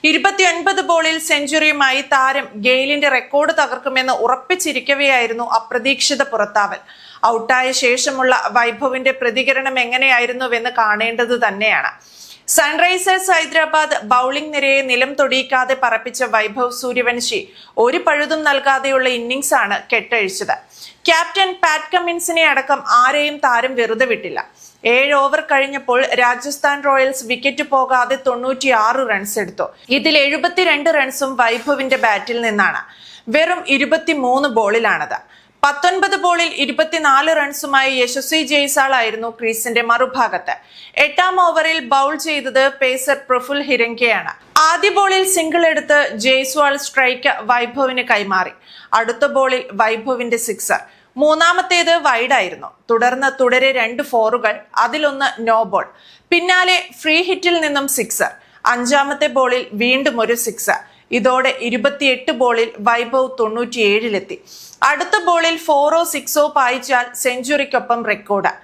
29 ബോളിൽ സെഞ്ചുറിയുമായി താരം ഗെയിലിന്റെ റെക്കോർഡ് തകർക്കുമെന്ന് ഉറപ്പിച്ചിരിക്കവെയായിരുന്നു അപ്രതീക്ഷിത പുറത്താവൽ. ഔട്ടായ ശേഷമുള്ള വൈഭവിന്റെ പ്രതികരണം എങ്ങനെയായിരുന്നുവെന്ന് കാണേണ്ടത് തന്നെയാണ്. സൺറൈസേഴ്സ് ഹൈദരാബാദ് ബൌളിംഗ് നിരയെ നിലം തൊടിയിക്കാതെ പറപ്പിച്ച വൈഭവ് സൂര്യവംശി ഒരു പഴുതും നൽകാതെയുള്ള ഇന്നിംഗ്സാണ് കെട്ടഴിച്ചത്. ക്യാപ്റ്റൻ പാറ്റ് കമ്മിൻസിനെ അടക്കം ആരെയും താരം വെറുതെ വിട്ടില്ല. 7 ഓവർ കഴിഞ്ഞപ്പോൾ രാജസ്ഥാൻ റോയൽസ് വിക്കറ്റ് പോകാതെ 96 റൺസ് എടുത്തു. ഇതിൽ 72 റൺസും വൈഭവിന്റെ ബാറ്റിൽ നിന്നാണ്. വെറും 23 ബോളിലാണത്. 19 ബോളിൽ 24 റൺസുമായി യശസ്വി ജയ്സാൾ ആയിരുന്നു ക്രീസിന്റെ മറുഭാഗത്ത്. 8ാം ഓവറിൽ ബൗൾ ചെയ്തത് പേസർ പ്രഫുൽ ഹിരങ്കയാണ്. ആദ്യ ബോളിൽ സിംഗിൾ എടുത്ത് ജയ്സ്വാൾ സ്ട്രൈക്ക് വൈഭവിന് കൈമാറി. അടുത്ത ബോളിൽ വൈഭവിന്റെ സിക്സർ. മൂന്നാമത്തേത് വൈഡായിരുന്നു. തുടർന്ന് തുടരെ 2 ഫോറുകൾ, അതിലൊന്ന് നോ ബോൾ. പിന്നാലെ ഫ്രീ ഹിറ്റിൽ നിന്നും സിക്സർ. 5ാമത്തെ ബോളിൽ വീണ്ടും ഒരു സിക്സർ. ഇതോടെ 28 ബോളിൽ വൈഭവ് 97-ലെത്തി. അടുത്ത ബോളിൽ 4ഓ 6ഓ പായിച്ചാൽ സെഞ്ചുറിക്കൊപ്പം റെക്കോർഡ്.